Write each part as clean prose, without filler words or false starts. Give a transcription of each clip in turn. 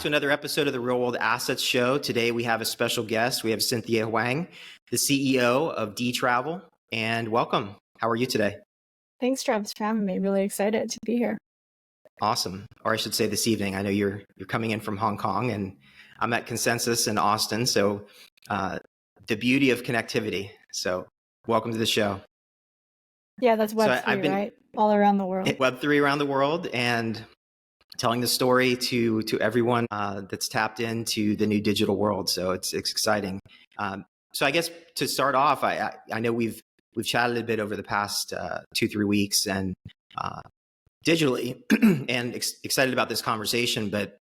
to another episode of the Real World Assets Show. Today we have a special guest. We have Cynthia Huang, the CEO of Dtravel, and welcome. How are you today? Thanks, Travis, for having me. Really excited to be here. Awesome. Or I should say this evening. I know you're coming in from Hong Kong, and I'm at Consensus in Austin. So the beauty of connectivity. So welcome to the show. Yeah, that's Web3, right? All around the world. Web3 around the world, and telling the story to everyone that's tapped into the new digital world. So it's exciting. So I guess to start off, I know we've chatted a bit over the past 2-3 weeks and digitally, and excited about this conversation. But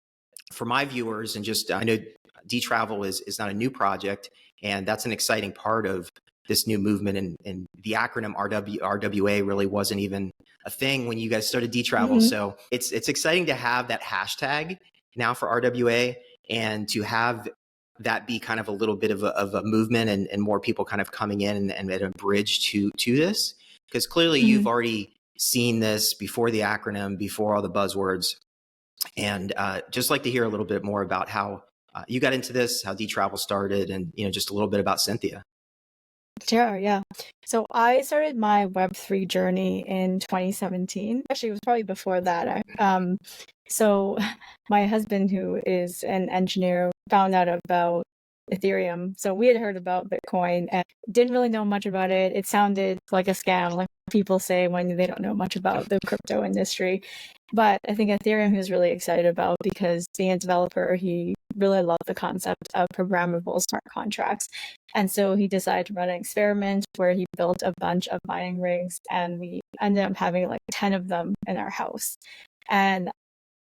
for my viewers, and just I know Dtravel is not a new project, and that's an exciting part of this new movement. And the acronym RWA really wasn't even a thing when you guys started Dtravel. Mm-hmm. So it's exciting to have that hashtag now for RWA, and to have that be kind of a little bit of a movement, and more people kind of coming in and a bridge to this, because clearly you've already seen this before the acronym, before all the buzzwords, and just like to hear a little bit more about how you got into this, how Dtravel started, and just a little bit about Cynthia. Sure, yeah. So I started my Web3 journey in 2017. Actually, it was probably before that. So my husband, who is an engineer, found out about Ethereum. So we had heard about Bitcoin and didn't really know much about it. It sounded like a scam, like people say when they don't know much about the crypto industry. But I think Ethereum he was really excited about, because being a developer, he really loved the concept of programmable smart contracts. And so he decided to run an experiment where he built a bunch of mining rigs, and we ended up having like 10 of them in our house. And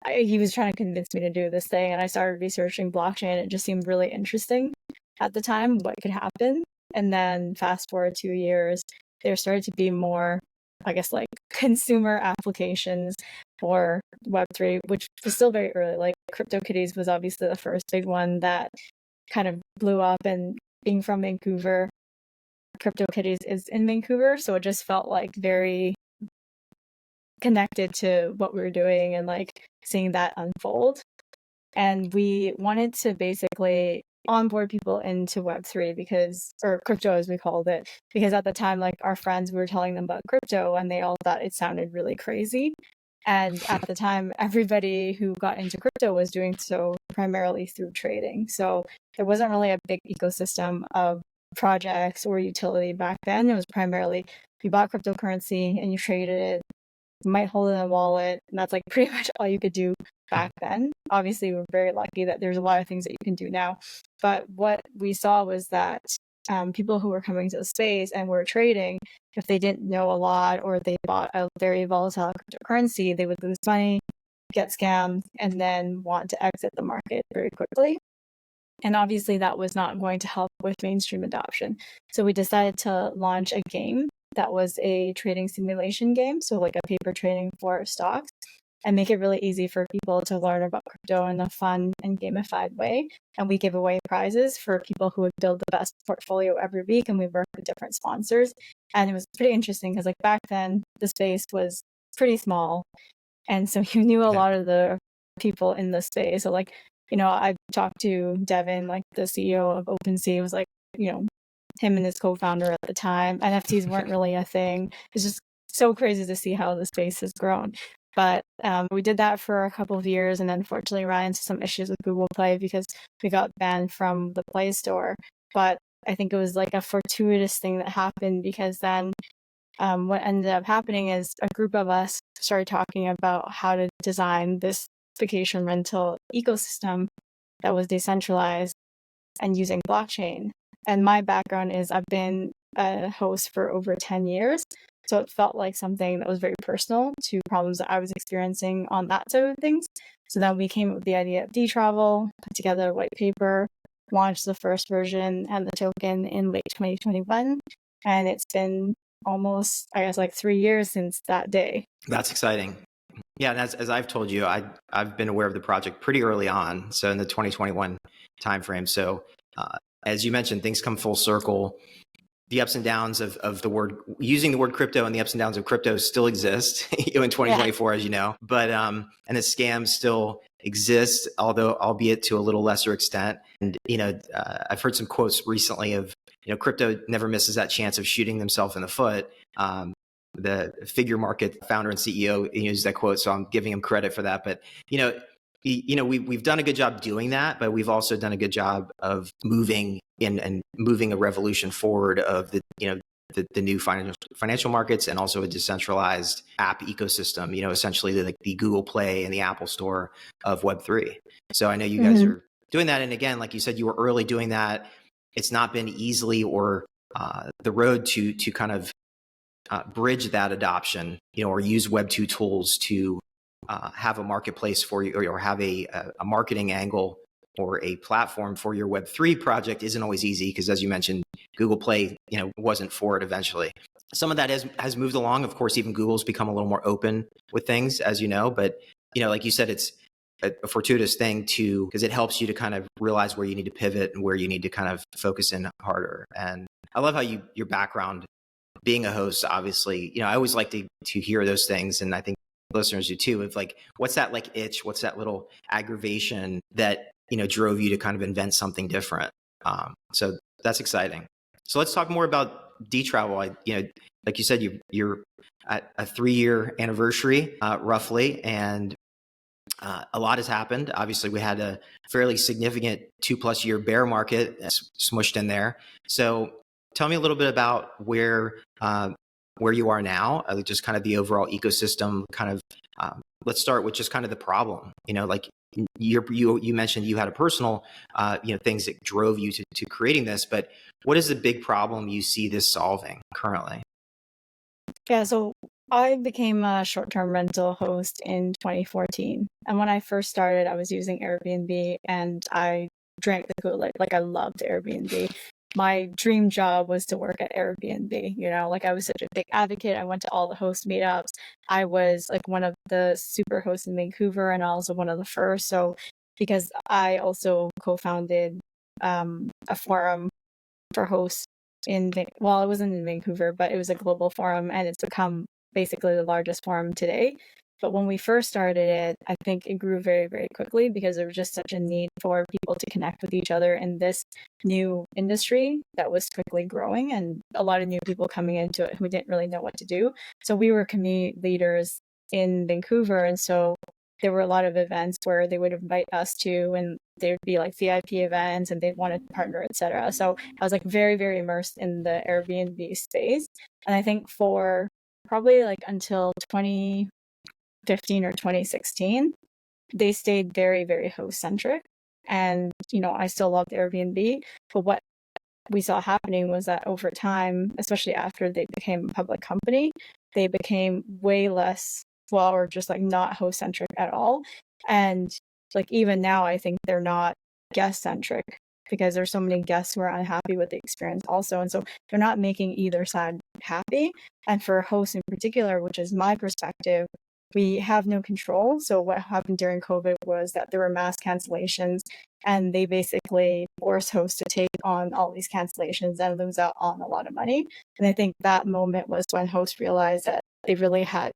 he was trying to convince me to do this thing, and I started researching blockchain. It just seemed really interesting at the time, what could happen. And then fast forward 2 years, there started to be more, I guess, like consumer applications for Web3, which was still very early. Like CryptoKitties was obviously the first big one that kind of blew up, and being from Vancouver, CryptoKitties is in Vancouver, so it just felt like very connected to what we were doing and like seeing that unfold. And we wanted to basically onboard people into Web3 or crypto as we called it, because at the time, like our friends, we were telling them about crypto and they all thought it sounded really crazy. And at the time, everybody who got into crypto was doing so primarily through trading. So there wasn't really a big ecosystem of projects or utility back then. It was primarily you bought cryptocurrency and you traded it. You might hold it in a wallet, and that's like pretty much all you could do back then. Obviously, we're very lucky that there's a lot of things that you can do now. But what we saw was that people who were coming to the space and were trading, if they didn't know a lot or they bought a very volatile cryptocurrency, they would lose money, get scammed, and then want to exit the market very quickly. And obviously, that was not going to help with mainstream adoption. So we decided to launch a game that was a trading simulation game, so like a paper trading for stocks, and make it really easy for people to learn about crypto in a fun and gamified way. And we give away prizes for people who would build the best portfolio every week, and we work with different sponsors. And it was pretty interesting because like back then, the space was pretty small. And so you knew a lot of the people in the space. So like, I talked to Devin, like the CEO of OpenSea, was like, him and his co-founder at the time. NFTs weren't really a thing. It's just so crazy to see how the space has grown. But we did that for a couple of years, and then unfortunately ran into some issues with Google Play because we got banned from the Play Store. But I think it was like a fortuitous thing that happened, because then what ended up happening is a group of us started talking about how to design this vacation rental ecosystem that was decentralized and using blockchain. And my background is I've been a host for over 10 years. So it felt like something that was very personal to problems that I was experiencing on that side of things. So then we came up with the idea of Dtravel, put together a white paper, launched the first version and the token in late 2021. And it's been almost, I guess, like 3 years since that day. That's exciting. Yeah, and as I've told you, I've been aware of the project pretty early on, so in the 2021 timeframe. So as you mentioned, things come full circle. the ups and downs of the word, using the word crypto, and the ups and downs of crypto still exist in 2024, as you know. But and the scams still exist, although albeit to a little lesser extent. And I've heard some quotes recently of crypto never misses that chance of shooting themselves in the foot. The Figure Market founder and CEO used that quote, so I'm giving him credit for that. But we've done a good job doing that, but we've also done a good job of moving a revolution forward of the new financial markets, and also a decentralized app ecosystem. Essentially the Google Play and the Apple Store of Web3. So I know you guys are doing that, and again, like you said, you were early doing that. It's not been easily or the road to kind of bridge that adoption, or use Web2 tools to have a marketplace for you, or have a marketing angle or a platform for your Web3 project isn't always easy, because as you mentioned, Google Play, wasn't for it eventually. Some of that has moved along. Of course, even Google's become a little more open with things, as you know, but like you said, it's a fortuitous thing because it helps you to kind of realize where you need to pivot and where you need to kind of focus in harder. And I love how your background being a host, obviously, I always like to hear those things. And I think listeners do too, of like, what's that like itch? What's that little aggravation that, drove you to kind of invent something different? So that's exciting. So let's talk more about Dtravel. Like you said, you're at a 3-year anniversary, roughly. And a lot has happened. Obviously, we had a fairly significant 2+ year bear market smushed in there. So tell me a little bit about where you are now, just kind of the overall ecosystem. Kind of, let's start with just kind of the problem. Like you mentioned, you had a personal, things that drove you to creating this. But what is the big problem you see this solving currently? Yeah, so I became a short-term rental host in 2014. And when I first started, I was using Airbnb, and I drank the Kool-Aid. Like, I loved Airbnb. My dream job was to work at Airbnb. Like, I was such a big advocate. I went to all the host meetups. I was like one of the super hosts in Vancouver, and also one of the first. So because I also co-founded a forum for hosts it wasn't in Vancouver, but it was a global forum, and it's become basically the largest forum today. But when we first started it, I think it grew very, very quickly, because there was just such a need for people to connect with each other in this new industry that was quickly growing, and a lot of new people coming into it who didn't really know what to do. So we were community leaders in Vancouver, and so there were a lot of events where they would invite us to, and there'd be like VIP events, and they'd want to partner, etc. So I was like very, very immersed in the Airbnb space. And I think for probably like until 2015 or 2016, they stayed very, very host centric. And, I still loved Airbnb. But what we saw happening was that over time, especially after they became a public company, they became way less, or just like not host centric at all. And like even now, I think they're not guest centric, because there's so many guests who are unhappy with the experience also. And so they're not making either side happy. And for hosts in particular, which is my perspective, we have no control. So what happened during COVID was that there were mass cancellations, and they basically forced hosts to take on all these cancellations and lose out on a lot of money. And I think that moment was when hosts realized that they really had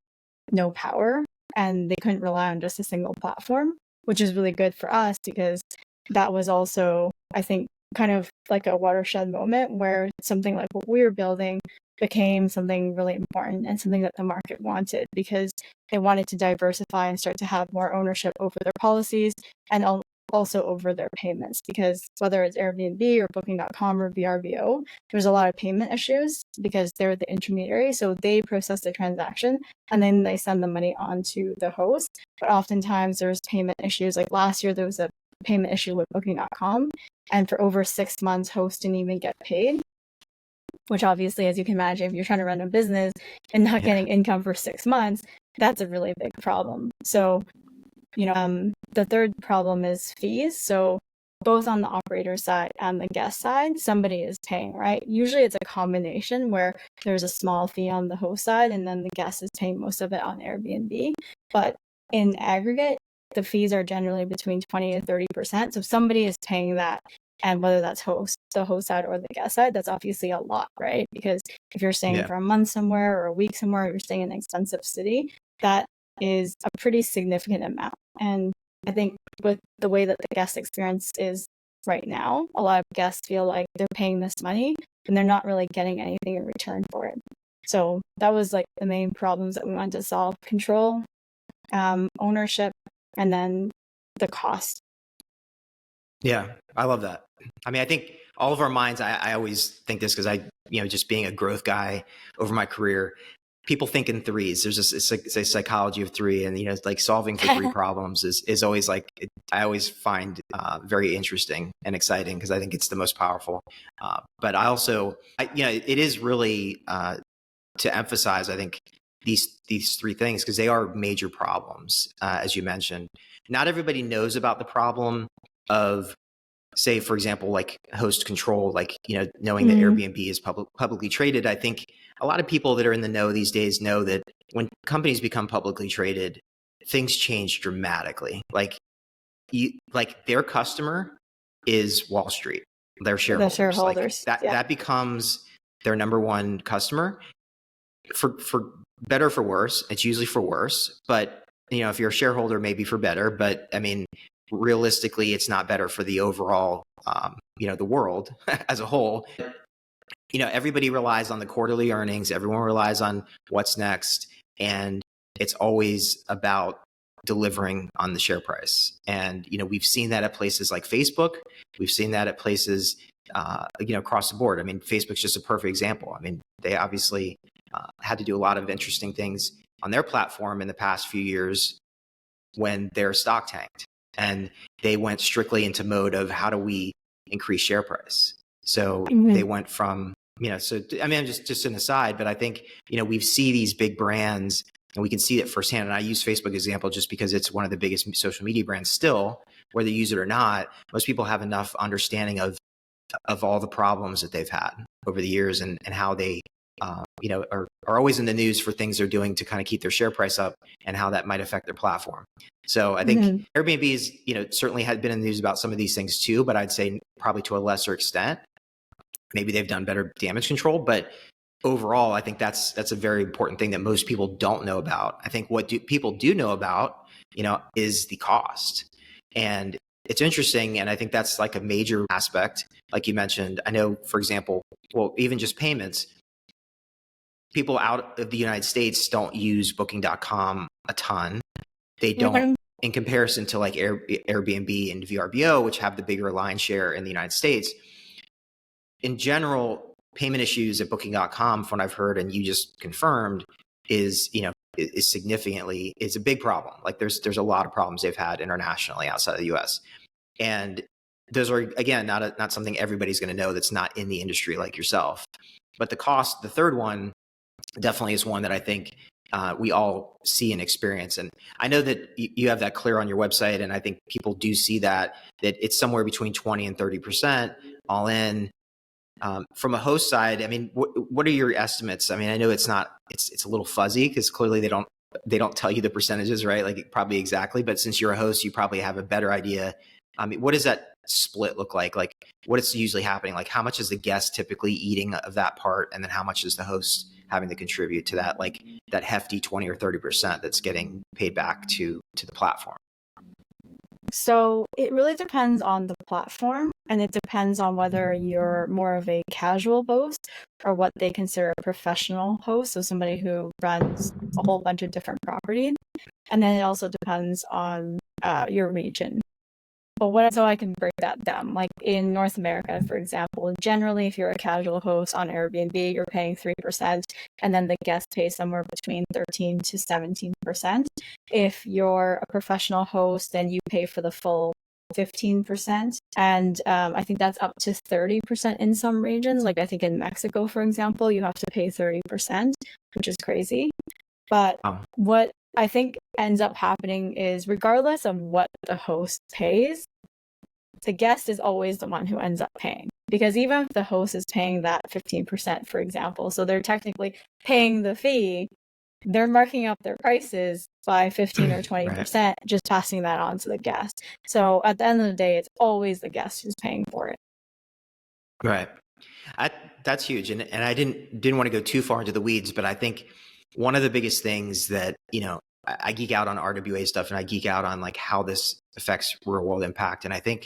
no power, and they couldn't rely on just a single platform, which is really good for us, because that was also, I think, kind of like a watershed moment where something like what we were building became something really important and something that the market wanted, because they wanted to diversify and start to have more ownership over their policies, and also over their payments, because whether it's Airbnb or Booking.com or VRBO, there's a lot of payment issues because they're the intermediary. So they process the transaction, and then they send the money on to the host. But oftentimes there's payment issues. Like last year, there was a payment issue with Booking.com, and for over 6 months, hosts didn't even get paid. Which obviously, as you can imagine, if you're trying to run a business and not getting income for 6 months, that's a really big problem. So the third problem is fees. So both on the operator side and the guest side, somebody is paying, right? Usually it's a combination where there's a small fee on the host side, and then the guest is paying most of it on Airbnb. But in aggregate, the fees are generally between 20 to 30%. So somebody is paying that. And whether that's the host side or the guest side, that's obviously a lot, right? Because if you're staying for a month somewhere or a week somewhere, or you're staying in an expensive city, that is a pretty significant amount. And I think with the way that the guest experience is right now, a lot of guests feel like they're paying this money and they're not really getting anything in return for it. So that was like the main problems that we wanted to solve: control, ownership, and then the cost. Yeah, I love that. I mean, I think all of our minds, I always think this because just being a growth guy over my career, people think in threes. There's it's a psychology of three, and like solving for three problems is always like I always find very interesting and exciting because I think it's the most powerful. But I also, it is really to emphasize, I think these three things because they are major problems, as you mentioned. Not everybody knows about the problem of, say, for example, like host control, like, knowing that Airbnb is publicly traded. I think a lot of people that are in the know these days know that when companies become publicly traded, things change dramatically. Like their customer is Wall Street, their shareholders. The shareholders. Like that becomes their number one customer for better or for worse. It's usually for worse, but if you're a shareholder, maybe for better, but I mean, realistically, it's not better for the overall, the world as a whole. Everybody relies on the quarterly earnings. Everyone relies on what's next. And it's always about delivering on the share price. And, we've seen that at places like Facebook. We've seen that at places, across the board. I mean, Facebook's just a perfect example. I mean, they obviously had to do a lot of interesting things on their platform in the past few years when their stock tanked. And they went strictly into mode of how do we increase share price? So they went from, so I mean, just an aside, but I think, we see these big brands and we can see it firsthand. And I use Facebook example just because it's one of the biggest social media brands still, whether they use it or not. Most people have enough understanding of all the problems that they've had over the years and how they, are always in the news for things they're doing to kind of keep their share price up and how that might affect their platform. So I think Airbnb is, certainly had been in the news about some of these things too, but I'd say probably to a lesser extent. Maybe they've done better damage control, but overall, I think that's a very important thing that most people don't know about. I think what people do know about, is the cost. And it's interesting. And I think that's like a major aspect. Like you mentioned, I know, for example, well, even just payments, people out of the United States don't use booking.com a ton. They don't, in comparison to like Airbnb and VRBO, which have the bigger line share in the United States. In general, payment issues at booking.com, from what I've heard and you just confirmed, is significantly, it's a big problem. Like there's a lot of problems they've had internationally outside of the US. And those are, again, not something everybody's going to know that's not in the industry like yourself. But the cost, the third one, definitely is one that I think we all see and experience. And I know that you have that clear on your website. And I think people do see that it's somewhere between 20 and 30% all in. From a host side, I mean, what are your estimates? I mean, I know it's a little fuzzy because clearly they don't tell you the percentages, right? Like probably exactly, but since you're a host, you probably have a better idea. I mean, what does that split look like? Like what is usually happening? Like how much is the guest typically eating of that part? And then how much is the host having to contribute to that, like that hefty 20 or 30% that's getting paid back to the platform? So it really depends on the platform, and it depends on whether you're more of a casual host or what they consider a professional host, so somebody who runs a whole bunch of different properties. And then it also depends on your region. But so I can break that down. Like in North America, for example, generally, if you're a casual host on Airbnb, you're paying 3%, and then the guest pays somewhere between 13 to 17%. If you're a professional host, then you pay for the full 15%. And I think that's up to 30% in some regions. Like I think in Mexico, for example, you have to pay 30%, which is crazy. But what I think ends up happening is, regardless of what the host pays, the guest is always the one who ends up paying. Because even if the host is paying that 15%, for example, so they're technically paying the fee, they're marking up their prices by 15 or 20%, right, just passing that on to the guest. So at the end of the day, it's always the guest who's paying for it. Right. I, that's huge. And I didn't want to go too far into the weeds, but I think one of the biggest things that, I geek out on RWA stuff and I geek out on like how this affects real world impact. And I think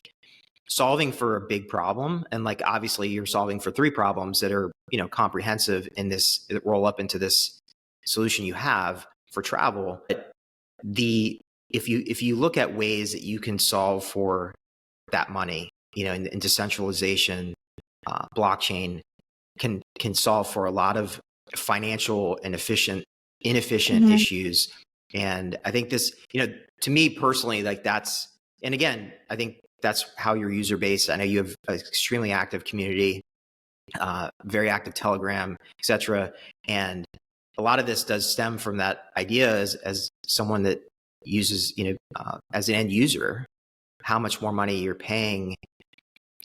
solving for a big problem, and like obviously you're solving for three problems that are, comprehensive in this, that roll up into this solution you have for travel. But if you look at ways that you can solve for that money, in decentralization, blockchain can solve for a lot of financial and inefficient issues. And I think this, to me personally, like and again, I think that's how your user base, I know you have an extremely active community, very active Telegram, etc. And a lot of this does stem from that idea as someone that uses, as an end user, how much more money you're paying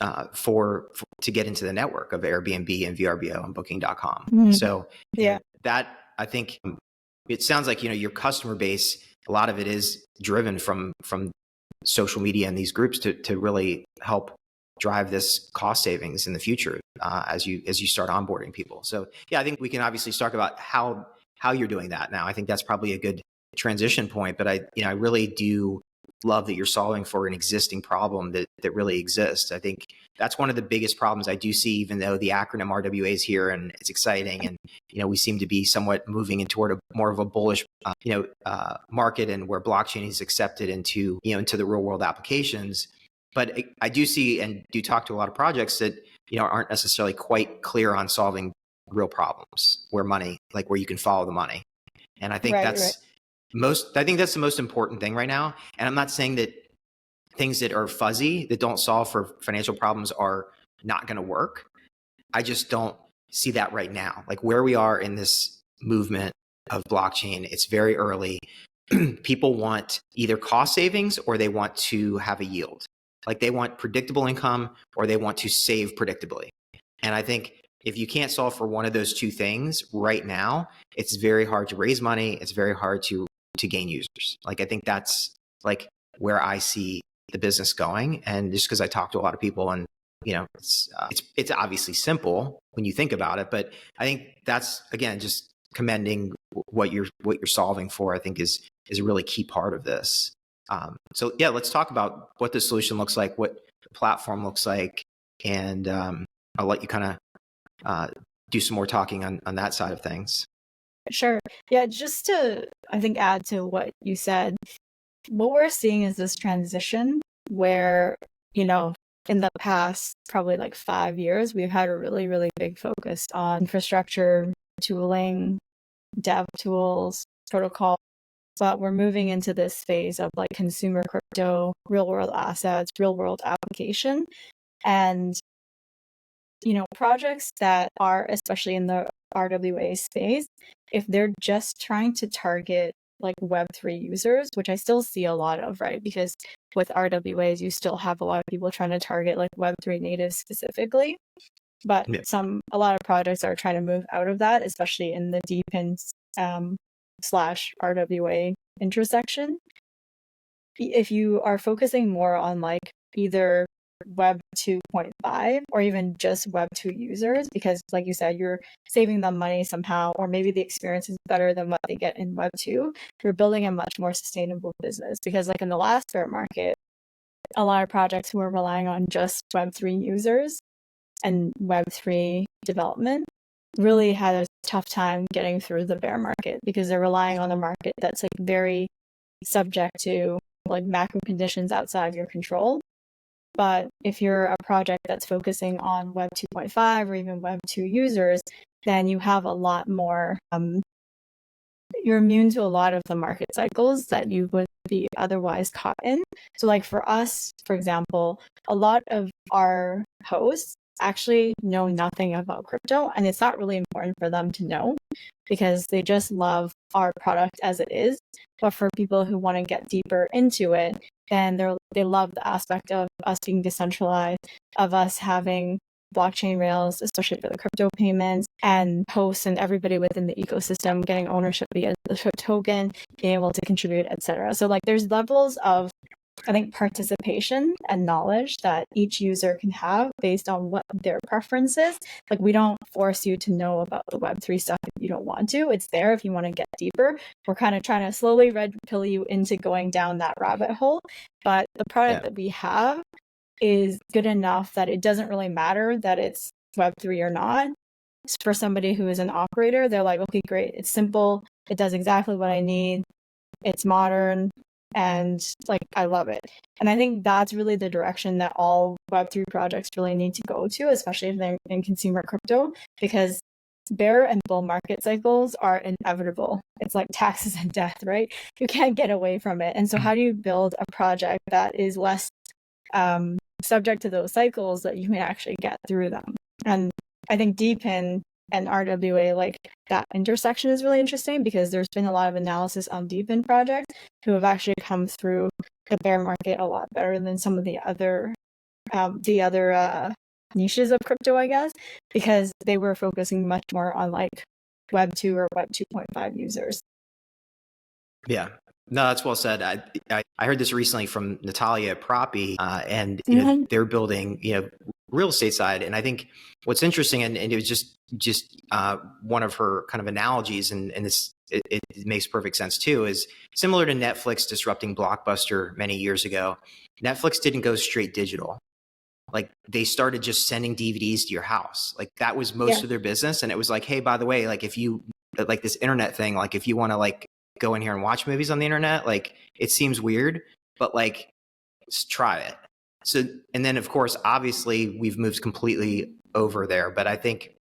to get into the network of Airbnb and VRBO and Booking.com. Mm-hmm. So yeah, that I think it sounds like your customer base, a lot of it is driven from social media and these groups to really help drive this cost savings in the future as you start onboarding people. So yeah, I think we can obviously talk about how you're doing that now. I think that's probably a good transition point. But I really do love that you're solving for an existing problem that really exists. I think that's one of the biggest problems I do see, even though the acronym RWA is here and it's exciting. And, we seem to be somewhat moving toward more of a bullish, market, and where blockchain is accepted into the real world applications. But I do see and do talk to a lot of projects that, aren't necessarily quite clear on solving real problems where you can follow the money. And I think right. I think that's the most important thing right now. And I'm not saying that things that are fuzzy, that don't solve for financial problems, are not going to work. I just don't see that right now. Like where we are in this movement of blockchain, it's very early. People want either cost savings or they want to have a yield. Like they want predictable income or they want to save predictably. And I think if you can't solve for one of those two things right now, it's very hard to raise money. It's very hard to gain users. Like I think that's like where I see the business going. And just because I talk to a lot of people, and it's obviously simple when you think about it, but I think that's, again, just commending what you're solving for. I think is a really key part of this. So yeah, let's talk about what the solution looks like, what the platform looks like, and I'll let you kind of do some more talking on that side of things. Sure. Yeah, just to, I think, add to what you said, what we're seeing is this transition where, in the past probably like 5 years, we've had a really, really big focus on infrastructure, tooling, dev tools, protocol. But we're moving into this phase of like consumer crypto, real world assets, real world application. And, projects that are, especially in the RWA space, if they're just trying to target like Web3 users, which I still see a lot of, right? Because with RWAs, you still have a lot of people trying to target like Web3 natives specifically. But a lot of projects are trying to move out of that, especially in the DePIN / RWA intersection. If you are focusing more on like either Web 2.5 or even just Web 2 users, because like you said, you're saving them money somehow, or maybe the experience is better than what they get in Web 2, you're building a much more sustainable business. Because like in the last bear market, a lot of projects who were relying on just Web 3 users and Web 3 development really had a tough time getting through the bear market, because they're relying on a market that's like very subject to like macro conditions outside of your control. But if you're a project that's focusing on Web 2.5 or even Web 2 users, then you have a lot more, you're immune to a lot of the market cycles that you would be otherwise caught in. So like for us, for example, a lot of our hosts actually know nothing about crypto, and it's not really important for them to know because they just love our product as it is. But for people who want to get deeper into it, then they love the aspect of us being decentralized, of us having blockchain rails, especially for the crypto payments, and hosts and everybody within the ecosystem getting ownership via the token, being able to contribute, etc. So like there's levels of I think participation and knowledge that each user can have based on what their preference is. Like, we don't force you to know about the Web3 stuff if you don't want to. It's there if you want to get deeper. We're kind of trying to slowly red pill you into going down that rabbit hole. But the product that we have is good enough that it doesn't really matter that it's Web3 or not. For somebody who is an operator, they're like, okay, great. It's simple. It does exactly what I need. It's modern. And like, I love it. And I think that's really the direction that all Web3 projects really need to go to, especially if they're in consumer crypto, because bear and bull market cycles are inevitable. It's like taxes and death, right? You can't get away from it. And so how do you build a project that is less subject to those cycles that you can actually get through them? And I think DePIN and RWA, like that intersection is really interesting because there's been a lot of analysis on DePIN projects who have actually come through the bear market a lot better than some of the other niches of crypto, I guess, because they were focusing much more on like Web 2 or Web 2.5 users. Yeah. No, that's well said. I heard this recently from Natalia at Proppy, and you know, they're building, you know, real estate side. And I think what's interesting, and it was just one of her kind of analogies, and this it makes perfect sense too, is similar to Netflix disrupting Blockbuster many years ago. Netflix didn't go straight digital. Like, they started just sending DVDs to your house. Like, that was most of their business. And it was like, hey, by the way, like, if you like this internet thing, like if you want to like go in here and watch movies on the internet, like, it seems weird, but like, just try it. So, and then of course, obviously we've moved completely over there, but I think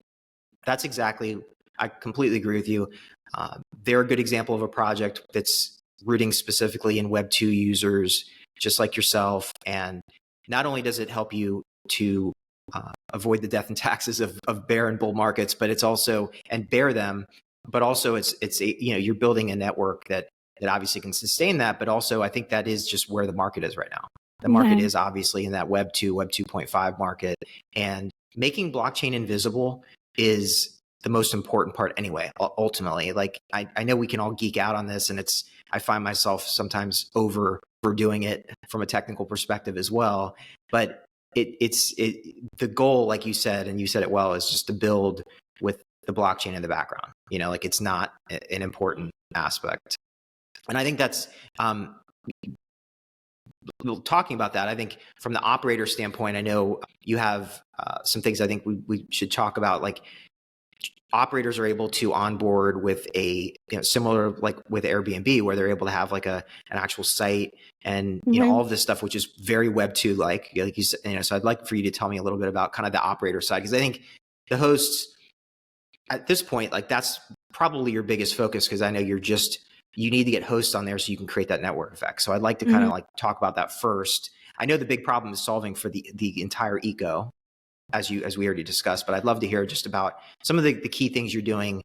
that's exactly, I completely agree with you. They're a good example of a project that's rooting specifically in Web 2 users, just like yourself. And not only does it help you to avoid the death and taxes of bear and bull markets, but it's also, and bear them, but also it's a, you know, you're building a network that obviously can sustain that. But also I think that is just where the market is right now. The market is obviously in that Web 2, Web 2.5 market, and making blockchain invisible is the most important part anyway, ultimately. Like, I know we can all geek out on this, and I find myself sometimes overdoing it from a technical perspective as well. But the goal, like you said, and you said it well, is just to build with the blockchain in the background. You know, like, it's not an important aspect. And I think that's, talking about that, I think from the operator standpoint, I know you have some things I think we should talk about. Like, operators are able to onboard with a, you know, similar like with Airbnb, where they're able to have like an actual site and, you know, all of this stuff, which is very Web 2 like you said, you know. So I'd like for you to tell me a little bit about kind of the operator side, because I think the hosts at this point, like, that's probably your biggest focus, because I know you need to get hosts on there so you can create that network effect. So I'd like to kind of like talk about that first. I know the big problem is solving for the entire eco, as we already discussed, but I'd love to hear just about some of the key things you're doing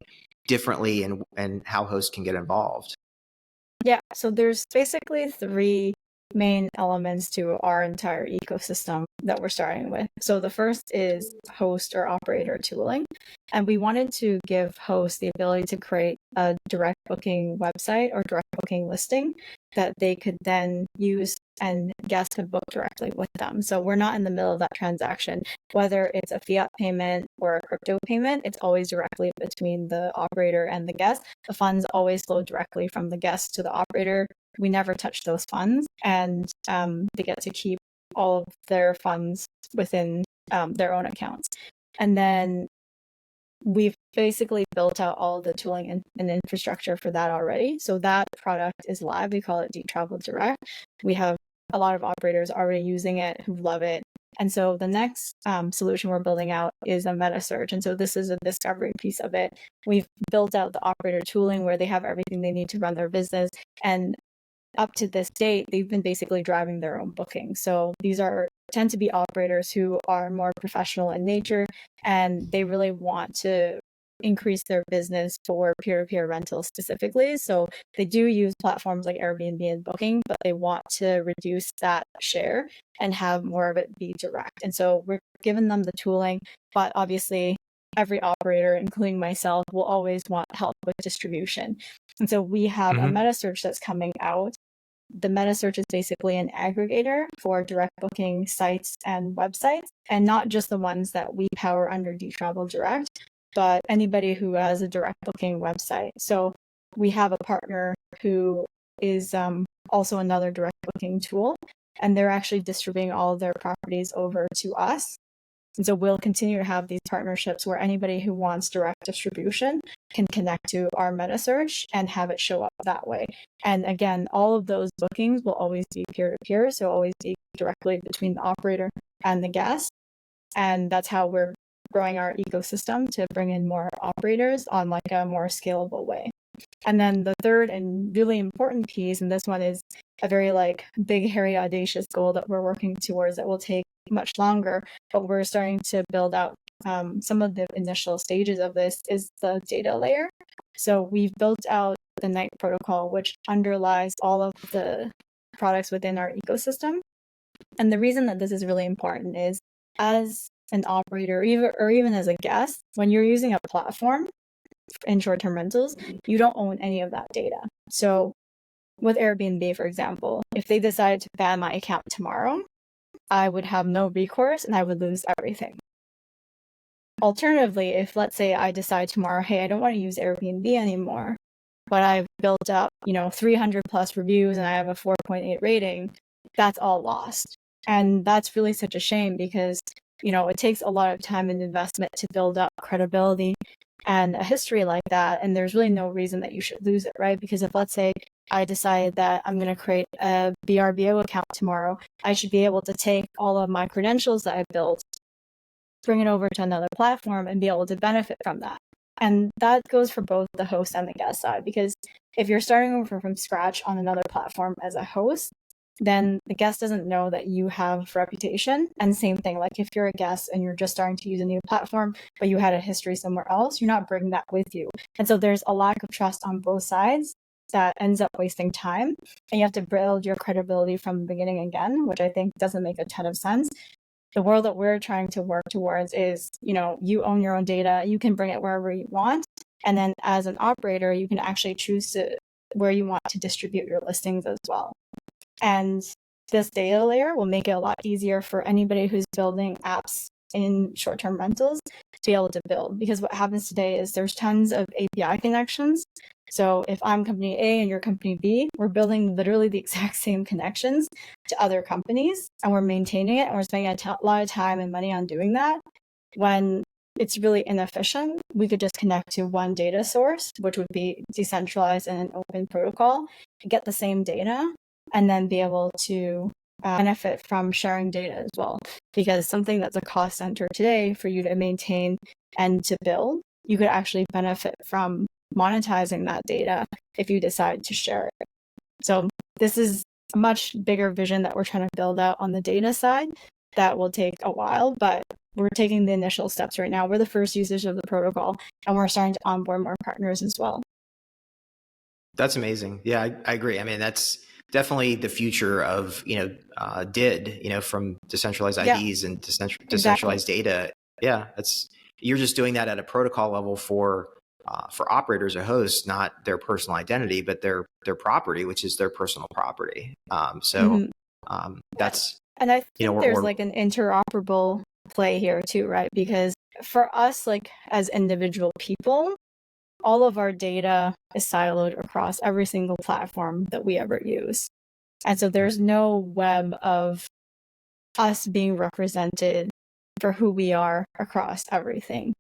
differently and how hosts can get involved. Yeah, so there's basically 3 main elements to our entire ecosystem that we're starting with. So the first is host or operator tooling. And we wanted to give hosts the ability to create a direct booking website or direct booking listing that they could then use and guests could book directly with them. So we're not in the middle of that transaction. Whether it's a fiat payment or a crypto payment, it's always directly between the operator and the guest. The funds always flow directly from the guest to the operator. We never touch those funds, and they get to keep all of their funds within their own accounts. And then we've basically built out all the tooling and infrastructure for that already. So that product is live. We call it Dtravel Direct. We have a lot of operators already using it who love it. And so the next solution we're building out is a meta search. And so this is a discovery piece of it. We've built out the operator tooling where they have everything they need to run their business. And up to this date, they've been basically driving their own booking. So these tend to be operators who are more professional in nature, and they really want to increase their business for peer-to-peer rentals specifically. So they do use platforms like Airbnb and Booking, but they want to reduce that share and have more of it be direct. And so we're giving them the tooling, but obviously every operator, including myself, will always want help with distribution. And so we have a meta search that's coming out the meta search is basically an aggregator for direct booking sites and websites, and not just the ones that we power under Dtravel Direct, but anybody who has a direct booking website. So we have a partner who is also another direct booking tool, and they're actually distributing all of their properties over to us. And so we'll continue to have these partnerships where anybody who wants direct distribution can connect to our meta search and have it show up that way. And again, all of those bookings will always be peer-to-peer, so always be directly between the operator and the guest. And that's how we're growing our ecosystem to bring in more operators on like a more scalable way. And then the third and really important piece, and this one is a very like big, hairy, audacious goal that we're working towards that will take much longer, but we're starting to build out some of the initial stages of this, is the data layer. So we've built out the Night protocol, which underlies all of the products within our ecosystem. And the reason that this is really important is, as an operator or even as a guest, when you're using a platform in short-term rentals, you don't own any of that data. So with Airbnb, for example, if they decided to ban my account tomorrow, I would have no recourse and I would lose everything. Alternatively, if let's say I decide tomorrow, hey, I don't want to use Airbnb anymore, but I've built up, 300 plus reviews and I have a 4.8 rating, that's all lost. And that's really such a shame because, it takes a lot of time and investment to build up credibility and a history like that. And there's really no reason that you should lose it, right? Because if let's say I decide that I'm going to create a VRBO account tomorrow, I should be able to take all of my credentials that I built, bring it over to another platform and be able to benefit from that. And that goes for both the host and the guest side, because if you're starting over from scratch on another platform as a host, then the guest doesn't know that you have reputation. And same thing, like if you're a guest and you're just starting to use a new platform, but you had a history somewhere else, you're not bringing that with you. And so there's a lack of trust on both sides that ends up wasting time. And you have to build your credibility from the beginning again, which I think doesn't make a ton of sense. The world that we're trying to work towards is, you own your own data, you can bring it wherever you want. And then as an operator, you can actually choose where you want to distribute your listings as well. And this data layer will make it a lot easier for anybody who's building apps in short-term rentals to be able to build. Because what happens today is there's tons of API connections. So if I'm company A and you're company B, we're building literally the exact same connections to other companies and we're maintaining it and we're spending a lot of time and money on doing that. When it's really inefficient, we could just connect to one data source, which would be decentralized and an open protocol, to get the same data and then be able to benefit from sharing data as well. Because something that's a cost center today for you to maintain and to build, you could actually benefit from monetizing that data if you decide to share it. So this is a much bigger vision that we're trying to build out on the data side that will take a while, but we're taking the initial steps right now. We're the first users of the protocol and we're starting to onboard more partners as well. That's amazing. Yeah, I agree. I mean, that's definitely the future of, DID, from decentralized IDs and decentralized data. Yeah, you're just doing that at a protocol level for operators or hosts, not their personal identity, but their property, which is their personal property. That's, and I think there's like an interoperable play here too, right? Because for us, like as individual people, all of our data is siloed across every single platform that we ever use. And so there's no web of us being represented for who we are across everything.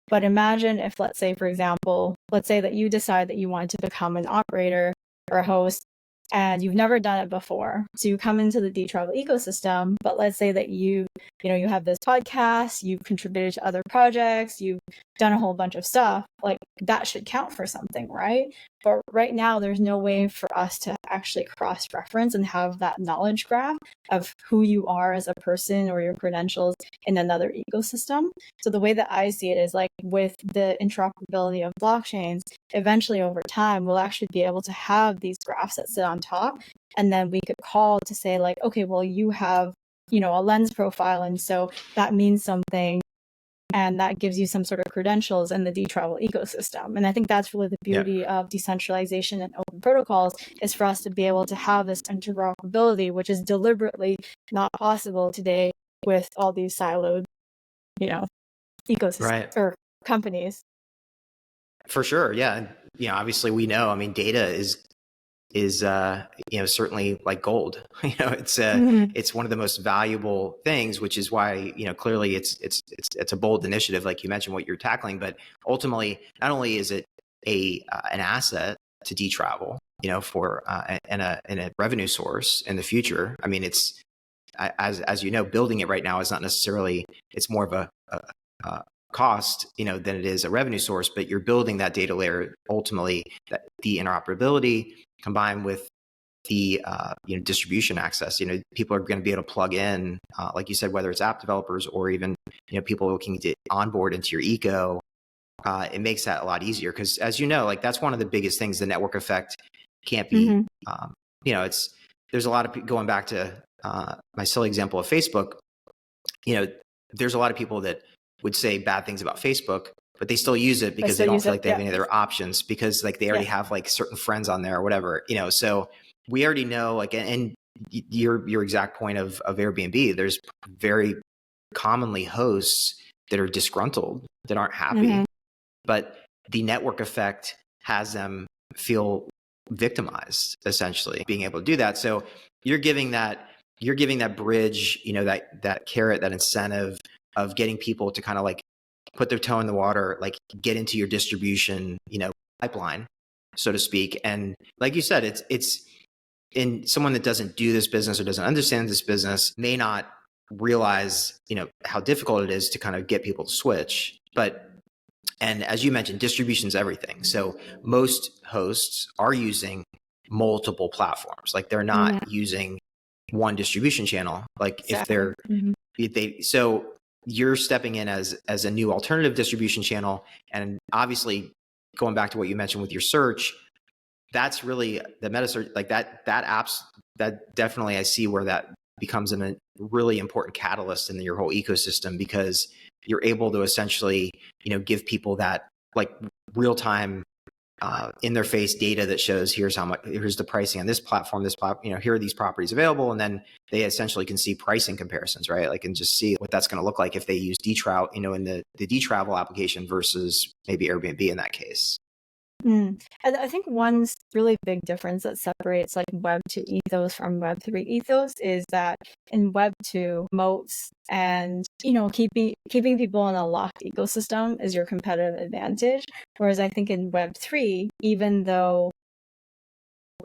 But imagine if, let's say, for example, let's say that you decide that you want to become an operator or a host and you've never done it before. So you come into the Dtravel ecosystem, but let's say that you have this podcast, you've contributed to other projects, you've done a whole bunch of stuff, like that should count for something, right? But right now, there's no way for us to actually cross-reference and have that knowledge graph of who you are as a person or your credentials in another ecosystem. So the way that I see it is like with the interoperability of blockchains, eventually over time, we'll actually be able to have these graphs that sit on top. And then we could call to say like, okay, well, you have, a lens profile. And so that means something and that gives you some sort of credentials in the Dtravel ecosystem. And I think that's really the beauty of decentralization and open protocols, is for us to be able to have this interoperability, which is deliberately not possible today with all these siloed, ecosystems or companies. For sure. Yeah. And, obviously we know, data is certainly like gold. It's one of the most valuable things, which is why, clearly it's a bold initiative, like you mentioned, what you're tackling. But ultimately, not only is it an asset to Dtravel, for and a revenue source in the future. It's as building it right now is not necessarily, it's more of a cost, than it is a revenue source. But you're building that data layer, ultimately, that the interoperability combined with the distribution access. People are going to be able to plug in, like you said, whether it's app developers or even people looking to onboard into your eco. It makes that a lot easier, because as that's one of the biggest things. The network effect can't be. There's a lot of going back to my silly example of Facebook. There's a lot of people that would say bad things about Facebook, but they still use it because they don't feel like they have any other options, because they already have certain friends on there or whatever, so we already know, and your exact point of Airbnb, there's very commonly hosts that are disgruntled, that aren't happy, but the network effect has them feel victimized, essentially, being able to do that. So you're giving that bridge, that carrot, that incentive of getting people to kind of put their toe in the water, get into your distribution, pipeline, so to speak. And like you said, it's in someone that doesn't do this business or doesn't understand this business may not realize, how difficult it is to kind of get people to switch. And as you mentioned, distribution is everything. So most hosts are using multiple platforms. They're not using one distribution channel. Exactly. If they're, so you're stepping in as a new alternative distribution channel. And obviously, going back to what you mentioned with your search, that's really the meta search, that apps, that definitely I see where that becomes a really important catalyst in your whole ecosystem, because you're able to essentially, give people that real time in their face data that shows here's the pricing on this platform, here are these properties available. And then they essentially can see pricing comparisons, right? And just see what that's going to look like if they use Dtravel, in the Dtravel application versus maybe Airbnb in that case. And I think one really big difference that separates Web 2 ethos from Web 3 ethos is that in Web 2, moats and keeping people in a locked ecosystem is your competitive advantage. Whereas I think in Web 3, even though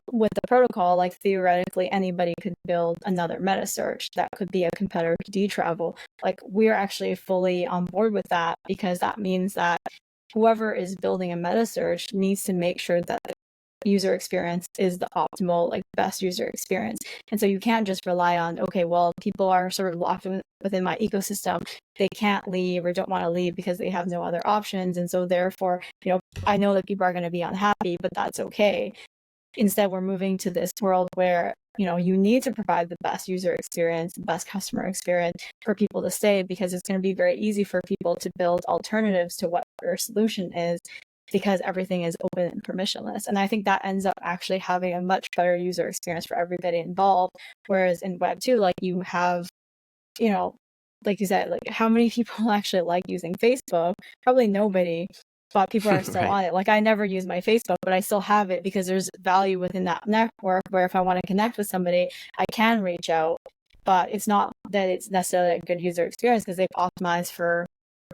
with the protocol, theoretically anybody could build another meta search that could be a competitor to Dtravel, we're actually fully on board with that, because that means that whoever is building a meta search needs to make sure that the user experience is the optimal, best user experience. And so you can't just rely on, okay, well, people are sort of locked within my ecosystem. They can't leave or don't want to leave because they have no other options. And so therefore, I know that people are going to be unhappy, but that's okay. Instead, we're moving to this world where, you need to provide the best user experience, the best customer experience for people to stay, because it's going to be very easy for people to build alternatives to what their solution is, because everything is open and permissionless. And I think that ends up actually having a much better user experience for everybody involved. Whereas in Web 2, you have, like you said, how many people actually like using Facebook? Probably nobody. But people are still on it. I never use my Facebook, but I still have it because there's value within that network where if I want to connect with somebody, I can reach out. But it's not that it's necessarily a good user experience, because they've optimized for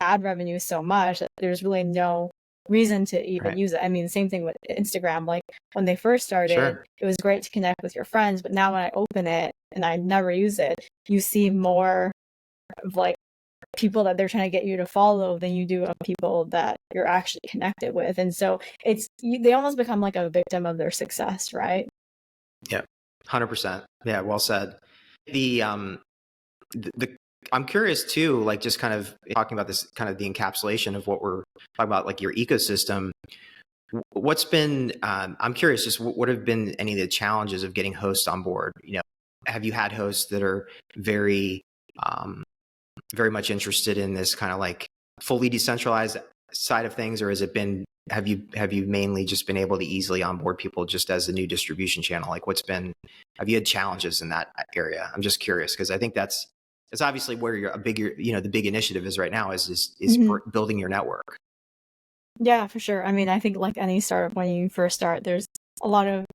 ad revenue so much that there's really no reason to even use it. Same thing with Instagram. When they first started, it was great to connect with your friends. But now when I open it and I never use it, you see more of people that they're trying to get you to follow than you do of people that you're actually connected with. And so they almost become a victim of their success, right? Yeah, 100%. Yeah, well said. I'm curious too, just kind of talking about this, kind of the encapsulation of what we're talking about, your ecosystem. What's been, I'm curious, just what have been any of the challenges of getting hosts on board? Have you had hosts that are very much interested in this kind of fully decentralized side of things, or has it been, have you mainly just been able to easily onboard people just as a new distribution channel? Like have you had challenges in that area? I'm just curious, because I think that's obviously where the big initiative is right now is building your network. Yeah, for sure. I mean, I think like any startup, when you first start, there's a lot of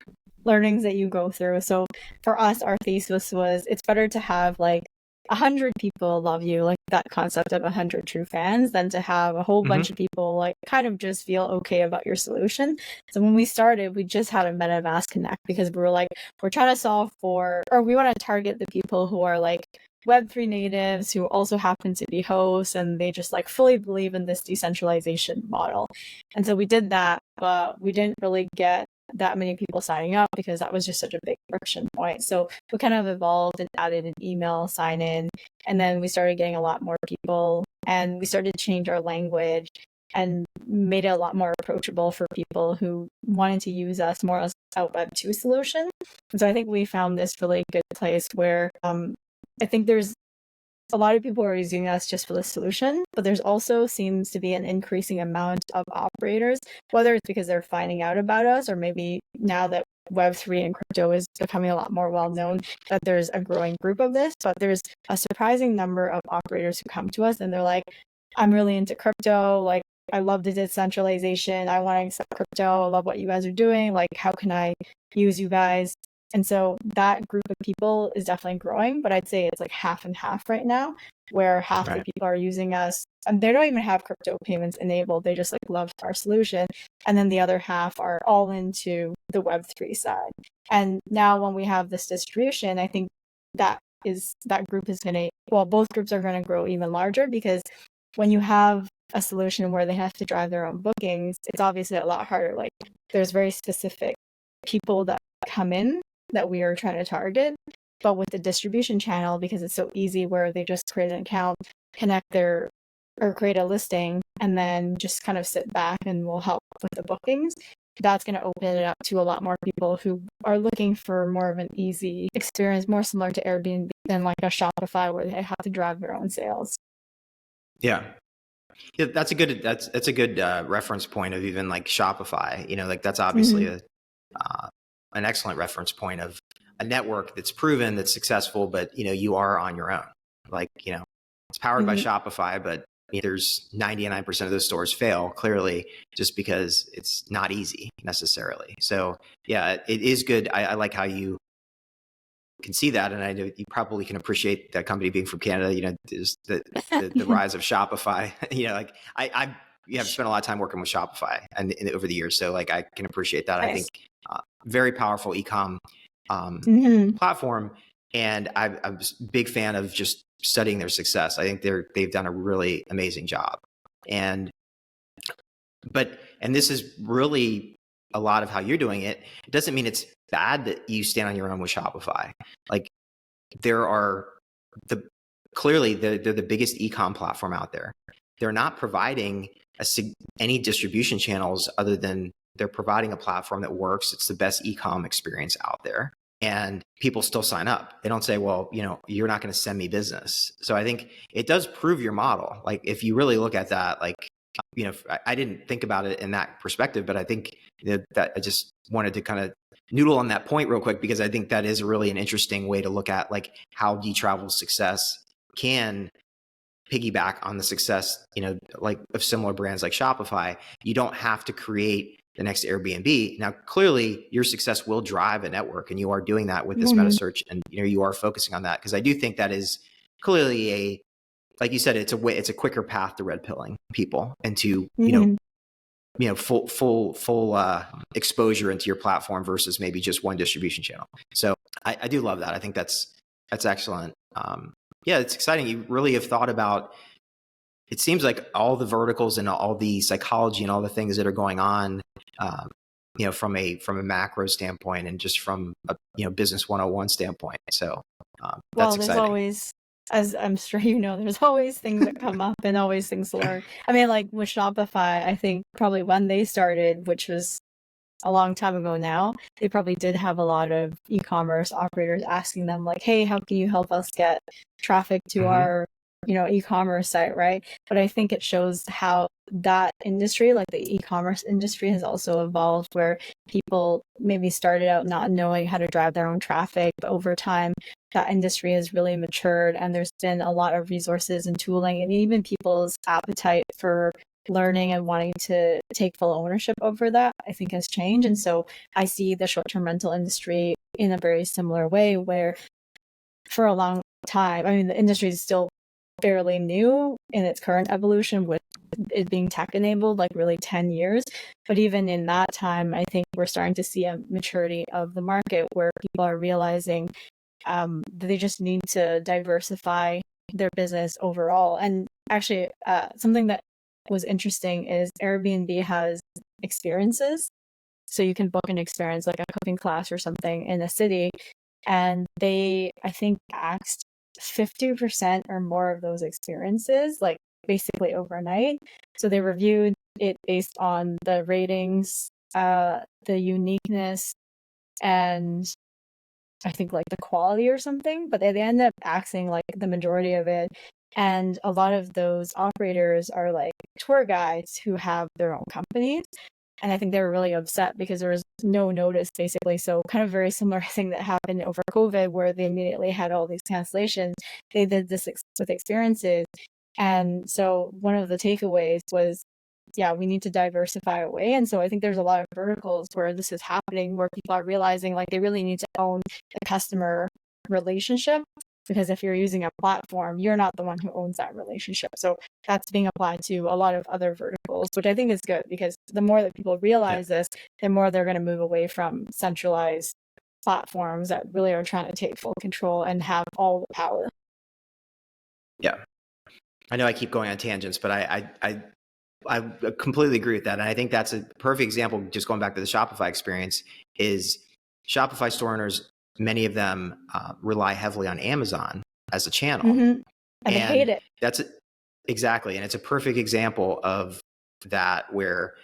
learnings that you go through. So for us, our thesis was it's better to have like 100 people love you, like that concept of 100 true fans, than to have a whole bunch of people like kind of just feel okay about your solution. So when we started, we just had a MetaMask Connect because we were like, we're trying to solve for, or we want to target the people who are like Web3 natives who also happen to be hosts, and they just like fully believe in this decentralization model. And so we did that, but we didn't really get that many people signing up because that was just such a big friction point. So we kind of evolved and added an email sign in, and then we started getting a lot more people, and we started to change our language and made it a lot more approachable for people who wanted to use us more as a Web2 solution. And so I think we found this really good place where I think there's a lot of people are using us just for the solution, but there's also seems to be an increasing amount of operators, whether it's because they're finding out about us, or maybe now that Web3 and crypto is becoming a lot more well-known, that there's a growing group of this. But there's a surprising number of operators who come to us and they're like, I'm really into crypto. Like, I love the decentralization. I want to accept crypto. I love what you guys are doing. Like, how can I use you guys? And so that group of people is definitely growing, but I'd say it's like half and half right now, where half the people are using us and they don't even have crypto payments enabled. They just like love our solution. And then the other half are all into the Web3 side. And now when we have this distribution, I think that group is going to, well, both groups are going to grow even larger, because when you have a solution where they have to drive their own bookings, it's obviously a lot harder. Like, there's very specific people that come in that we are trying to target. But with the distribution channel, because it's so easy, where they just create an account, create a listing, and then just kind of sit back and we'll help with the bookings, that's going to open it up to a lot more people who are looking for more of an easy experience, more similar to Airbnb than like a Shopify where they have to drive their own sales. Yeah, that's a good reference point of even like Shopify. Like that's obviously an excellent reference point of a network that's proven, that's successful, but you are on your own. Like it's powered by Shopify, but there's 99% of those stores fail clearly just because it's not easy necessarily. So yeah, it is good. I like how you can see that, and I know you probably can appreciate that company being from Canada. Just the rise of Shopify. Like I have spent a lot of time working with Shopify and over the years, so like I can appreciate that. Nice. I think very powerful e-com platform, and I'm a big fan of just studying their success. I think they've done a really amazing job, and this is really a lot of how you're doing it. It doesn't mean it's bad that you stand on your own with Shopify. Like clearly they're the biggest e-com platform out there. They're not providing any distribution channels other than they're providing a platform that works. It's the best e-com experience out there, and people still sign up. They don't say, well, you're not going to send me business. So I think it does prove your model. Like if you really look at that, like, I didn't think about it in that perspective, but I think that I just wanted to kind of noodle on that point real quick, because I think that is really an interesting way to look at like how Dtravel's success can piggyback on the success, like of similar brands like Shopify. You don't have to create the next Airbnb. Now, clearly your success will drive a network, and you are doing that with this meta search, and you are focusing on that, because I do think that is clearly like you said, it's a quicker path to red pilling people into full exposure into your platform versus maybe just one distribution channel. So I do love that. I think that's excellent. Yeah, it's exciting. You really have thought about, it seems like all the verticals and all the psychology and all the things that are going on, from a macro standpoint and just from a business 101 standpoint. So that's exciting. There's always, as I'm sure there's always things that come up and always things to learn. I mean, like with Shopify, I think probably when they started, which was a long time ago now, they probably did have a lot of e-commerce operators asking them like, hey, how can you help us get traffic to our e-commerce site, right? But I think it shows how that industry, like the e-commerce industry, has also evolved, where people maybe started out not knowing how to drive their own traffic, but over time that industry has really matured, and there's been a lot of resources and tooling, and even people's appetite for learning and wanting to take full ownership over that, I think, has changed. And so I see the short-term rental industry in a very similar way, where for a long time, I mean, the industry is still fairly new in its current evolution, with it being tech enabled, like really 10 years. But even in that time, I think we're starting to see a maturity of the market, where people are realizing that they just need to diversify their business overall. And actually, something that was interesting is Airbnb has experiences. So you can book an experience like a cooking class or something in a city, and they, I think, asked 50% or more of those experiences, like basically overnight. So they reviewed it based on the ratings, the uniqueness, and I think like the quality or something, but they end up axing like the majority of it. And a lot of those operators are like tour guides who have their own companies. And I think they were really upset because there was no notice, basically. So kind of very similar thing that happened over COVID, where they immediately had all these cancellations. They did this with experiences. And so one of the takeaways was, yeah, we need to diversify away. And so I think there's a lot of verticals where this is happening, where people are realizing like they really need to own the customer relationship, because if you're using a platform, you're not the one who owns that relationship. So that's being applied to a lot of other verticals, which I think is good, because the more that people realize this, the more they're going to move away from centralized platforms that really are trying to take full control and have all the power. Yeah. I know I keep going on tangents, but I completely agree with that. And I think that's a perfect example, just going back to the Shopify experience, is Shopify store owners, many of them rely heavily on Amazon as a channel. Mm-hmm. And they hate it. Exactly. And it's a perfect example of that, where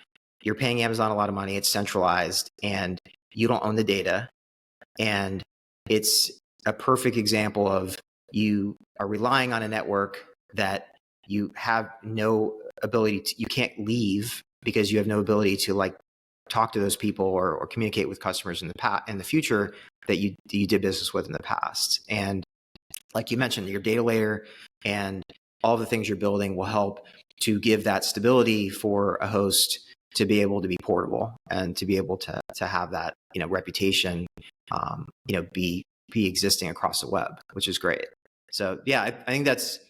you're paying Amazon a lot of money, it's centralized, and you don't own the data. And it's a perfect example of you are relying on a network that you have no ability to, you can't leave, because you have no ability to like talk to those people or communicate with customers in the future that you did business with in the past. And like you mentioned, your data layer and all the things you're building will help to give that stability for a host to be able to be portable and to be able to have that, reputation, be existing across the web, which is great. So yeah, I think that's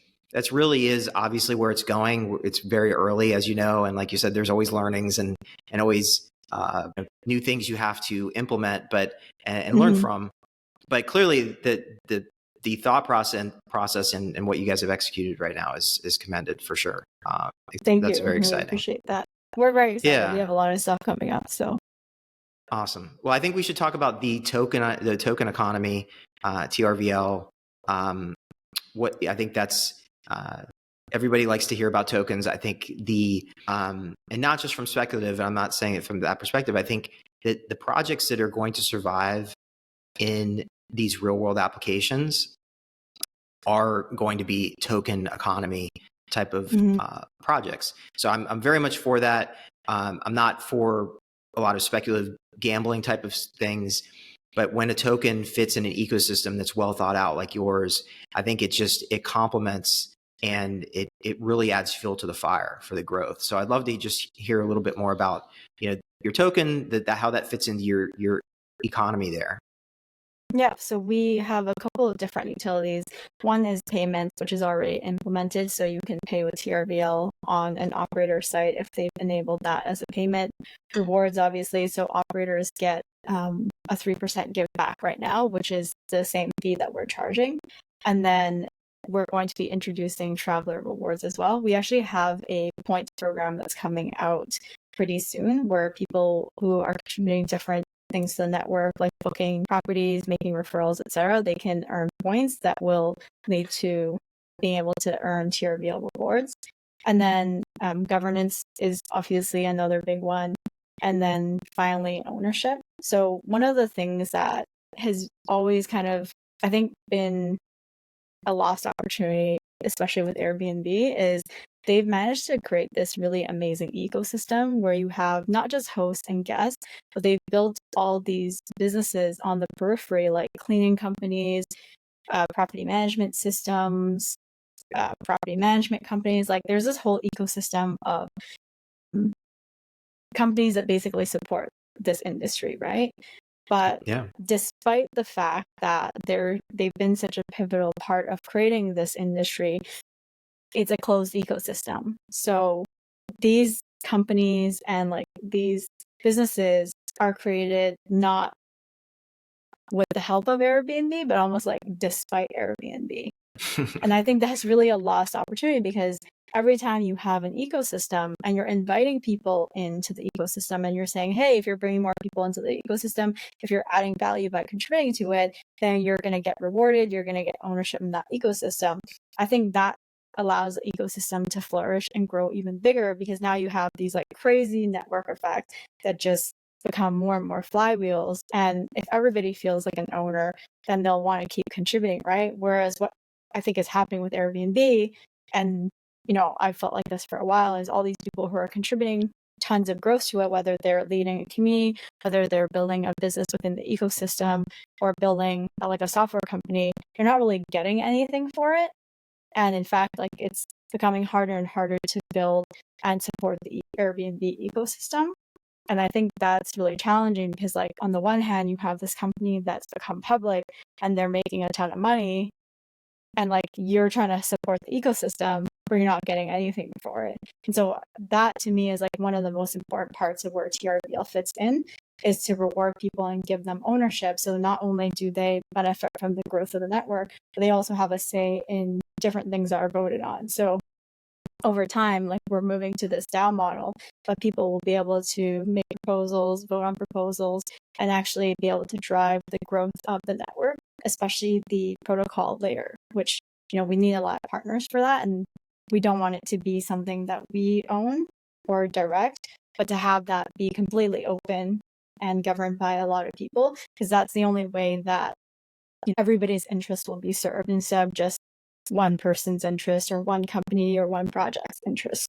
really is obviously where it's going. It's very early, as you know, and like you said, there's always learnings and always new things you have to implement, and learn from. But clearly, the thought process and what you guys have executed right now is commended for sure. Thank that's you. very I really exciting. appreciate that. We're very excited. Yeah. We have a lot of stuff coming up. So awesome. Well, I think we should talk about the token economy, TRVL. What I think that's everybody likes to hear about tokens. I think and not just from speculative, I'm not saying it from that perspective. I think that the projects that are going to survive in these real world applications are going to be token economy type of projects. So I'm very much for that. I'm not for a lot of speculative gambling type of things, but when a token fits in an ecosystem that's well thought out like yours, I think it complements, and it really adds fuel to the fire for the growth. So I'd love to just hear a little bit more about your token, how that fits into your economy there. yeah, so we have a couple of different utilities. One is payments, which is already implemented, so you can pay with TRVL on an operator site if they've enabled that as a payment. Rewards, obviously, so operators get a 3% give back right now, which is the same fee that we're charging. And then we're going to be introducing traveler rewards as well. We actually have a points program that's coming out pretty soon, where people who are contributing different things to the network, like booking properties, making referrals, etc., they can earn points that will lead to being able to earn TRVL rewards. And then governance is obviously another big one. And then finally, ownership. So one of the things that has always kind of, I think, been a lost opportunity especially with Airbnb, is they've managed to create this really amazing ecosystem where you have not just hosts and guests, but they've built all these businesses on the periphery, like cleaning companies, property management systems, property management companies. Like there's this whole ecosystem of companies that basically support this industry, right? But despite the fact that they've been such a pivotal part of creating this industry, it's a closed ecosystem. So these companies and like these businesses are created not with the help of Airbnb, but almost like despite Airbnb. And I think that's really a lost opportunity, because every time you have an ecosystem and you're inviting people into the ecosystem and you're saying, hey, if you're bringing more people into the ecosystem, if you're adding value by contributing to it, then you're going to get rewarded. You're going to get ownership in that ecosystem. I think that allows the ecosystem to flourish and grow even bigger, because now you have these like crazy network effects that just become more and more flywheels. And if everybody feels like an owner, then they'll want to keep contributing, right? Whereas what I think is happening with Airbnb, and I felt like this for a while, is all these people who are contributing tons of growth to it, whether they're leading a community, whether they're building a business within the ecosystem, or building like a software company, you're not really getting anything for it. And in fact, like it's becoming harder and harder to build and support the Airbnb ecosystem. And I think that's really challenging, because like on the one hand, you have this company that's become public and they're making a ton of money, and like you're trying to support the ecosystem, but you're not getting anything for it. And so that to me is like one of the most important parts of where TRBL fits in, is to reward people and give them ownership. So not only do they benefit from the growth of the network, but they also have a say in different things that are voted on. So over time, like we're moving to this DAO model, but people will be able to make proposals, vote on proposals, and actually be able to drive the growth of the network, especially the protocol layer, which, we need a lot of partners for that. And we don't want it to be something that we own or direct, but to have that be completely open and governed by a lot of people, because that's the only way that everybody's interest will be served, instead of just one person's interest or one company or one project's interest.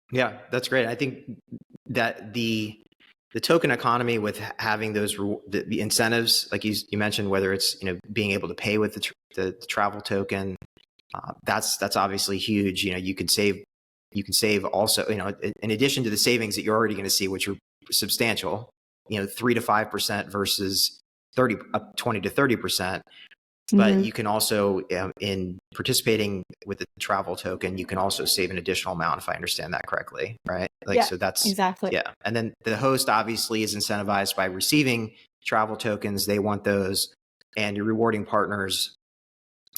Yeah, that's great. I think that the token economy, with having those the incentives, like you mentioned, whether it's being able to pay with the travel token, that's obviously huge. You can save also, in addition to the savings that you're already going to see, which are substantial, 3 to 5% versus 20 to 30%. But you can also, in participating with the travel token, you can also save an additional amount, if I understand that correctly, right? So that's exactly. Yeah. And then the host obviously is incentivized by receiving travel tokens. They want those, and you're rewarding partners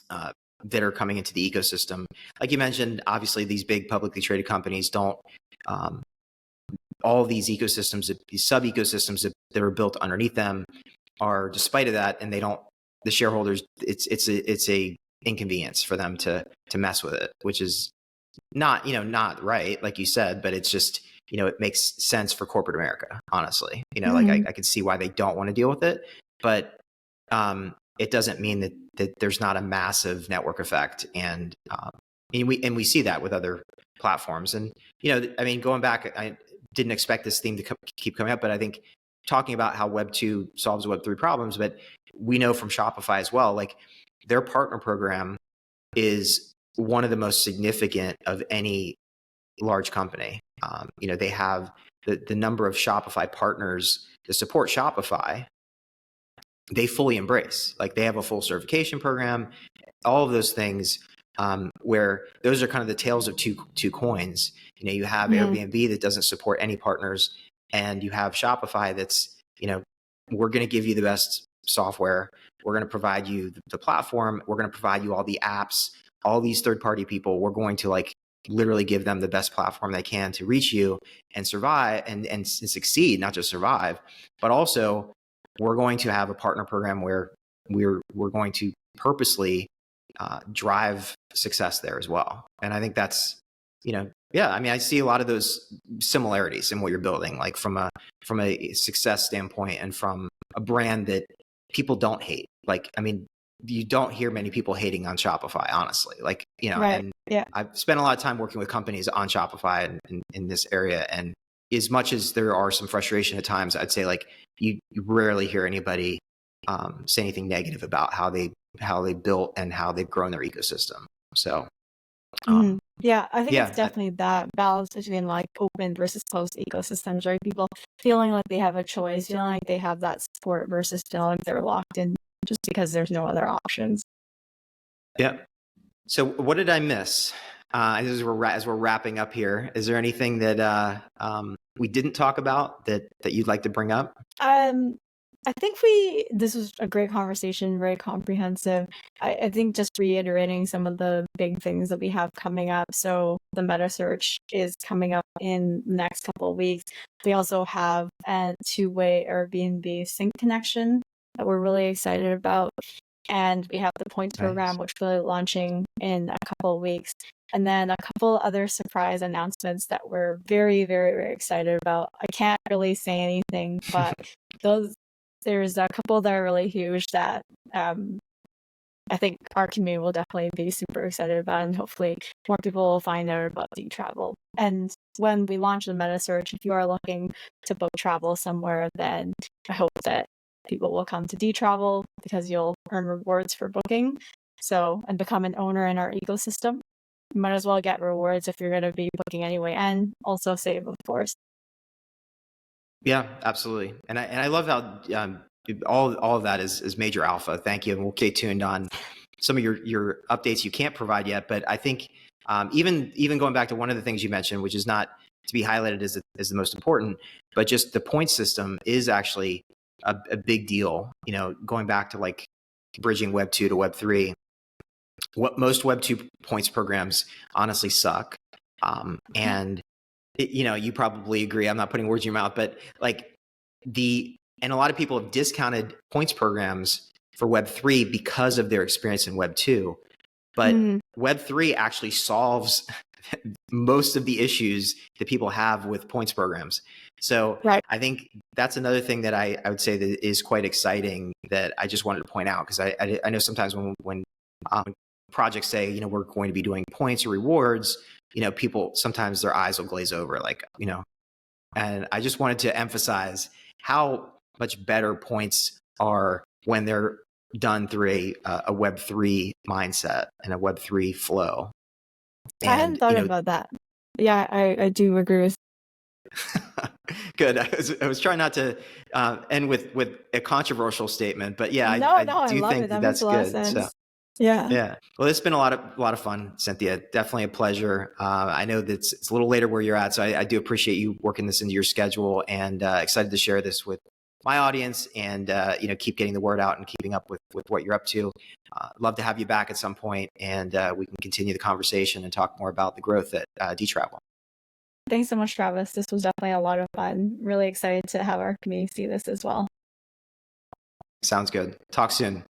that are coming into the ecosystem. Like you mentioned, obviously these big publicly traded companies don't, all of these ecosystems, these sub ecosystems that are built underneath them are, despite of that, and they don't, the shareholders, it's a inconvenience for them to mess with it, which is not right, like you said, but it's just, it makes sense for corporate America, honestly. Like I could see why they don't want to deal with it, but it doesn't mean that there's not a massive network effect, and we see that with other platforms. And going back, I didn't expect this theme to keep coming up, but I think talking about how Web 2 solves Web 3 problems, but we know from Shopify as well, like their partner program is one of the most significant of any large company. They have the number of Shopify partners to support Shopify, they fully embrace. Like they have a full certification program, all of those things, where those are kind of the tails of two coins. You have Airbnb that doesn't support any partners, and you have Shopify that's, we're going to give you the best software. We're going to provide you the platform. We're going to provide you all the apps, all these third-party people. We're going to literally give them the best platform they can to reach you and survive and succeed, not just survive, but also we're going to have a partner program where we're going to purposely drive success there as well. And I think that's, I see a lot of those similarities in what you're building, like from a success standpoint and from a brand that people don't hate. you don't hear many people hating on Shopify, honestly. Like, Right. and Yeah. I've spent a lot of time working with companies on Shopify and in this area. And as much as there are some frustration at times, I'd say like you rarely hear anybody say anything negative about how they built and how they've grown their ecosystem. So yeah, I think it's yeah, definitely that balance between like open versus closed ecosystems, right? People feeling like they have a choice, feeling like they have that support versus feeling like they're locked in just because there's no other options. yeah. So what did I miss? As we're wrapping up here, is there anything that we didn't talk about that you'd like to bring up? I think this was a great conversation, very comprehensive. I think just reiterating some of the big things that we have coming up. So the meta search is coming up in the next couple of weeks. We also have a two-way Airbnb sync connection that we're really excited about. And we have the points program, which will be launching in a couple of weeks. And then a couple other surprise announcements that we're very, very, very excited about. I can't really say anything, but there's a couple that are really huge that I think our community will definitely be super excited about, and hopefully more people will find out about Dtravel. And when we launch the meta search, if you are looking to book travel somewhere, then I hope that people will come to Dtravel because you'll earn rewards for booking. So, and become an owner in our ecosystem. You might as well get rewards if you're going to be booking anyway, and also save, of course. Yeah, absolutely. And I love how all of that is major alpha. Thank you. And we'll stay tuned on some of your updates you can't provide yet. But I think even going back to one of the things you mentioned, which is not to be highlighted as the most important, but just the point system is actually a big deal. Going back to like bridging Web 2 to Web 3, what most Web 2 points programs honestly suck. And you probably agree. I'm not putting words in your mouth, but like and a lot of people have discounted points programs for Web 3 because of their experience in Web 2. But Web 3 actually solves most of the issues that people have with points programs. So I think that's another thing that I would say that is quite exciting that I just wanted to point out, because I know sometimes when projects say, we're going to be doing points or rewards, people, sometimes their eyes will glaze over, like, and I just wanted to emphasize how much better points are when they're done through a Web3 mindset and a Web3 flow. And, I hadn't thought about that. Yeah, I do agree with. Good. I was trying not to end with a controversial statement, but yeah, I do think that's good. So. Yeah. Well, it's been a lot of fun, Cynthia. Definitely a pleasure. I know that it's a little later where you're at, so I do appreciate you working this into your schedule, and excited to share this with my audience, and keep getting the word out and keeping up with what you're up to. Love to have you back at some point, and we can continue the conversation and talk more about the growth at Dtravel. Thanks so much, Travis. This was definitely a lot of fun. Really excited to have our community see this as well. Sounds good. Talk soon.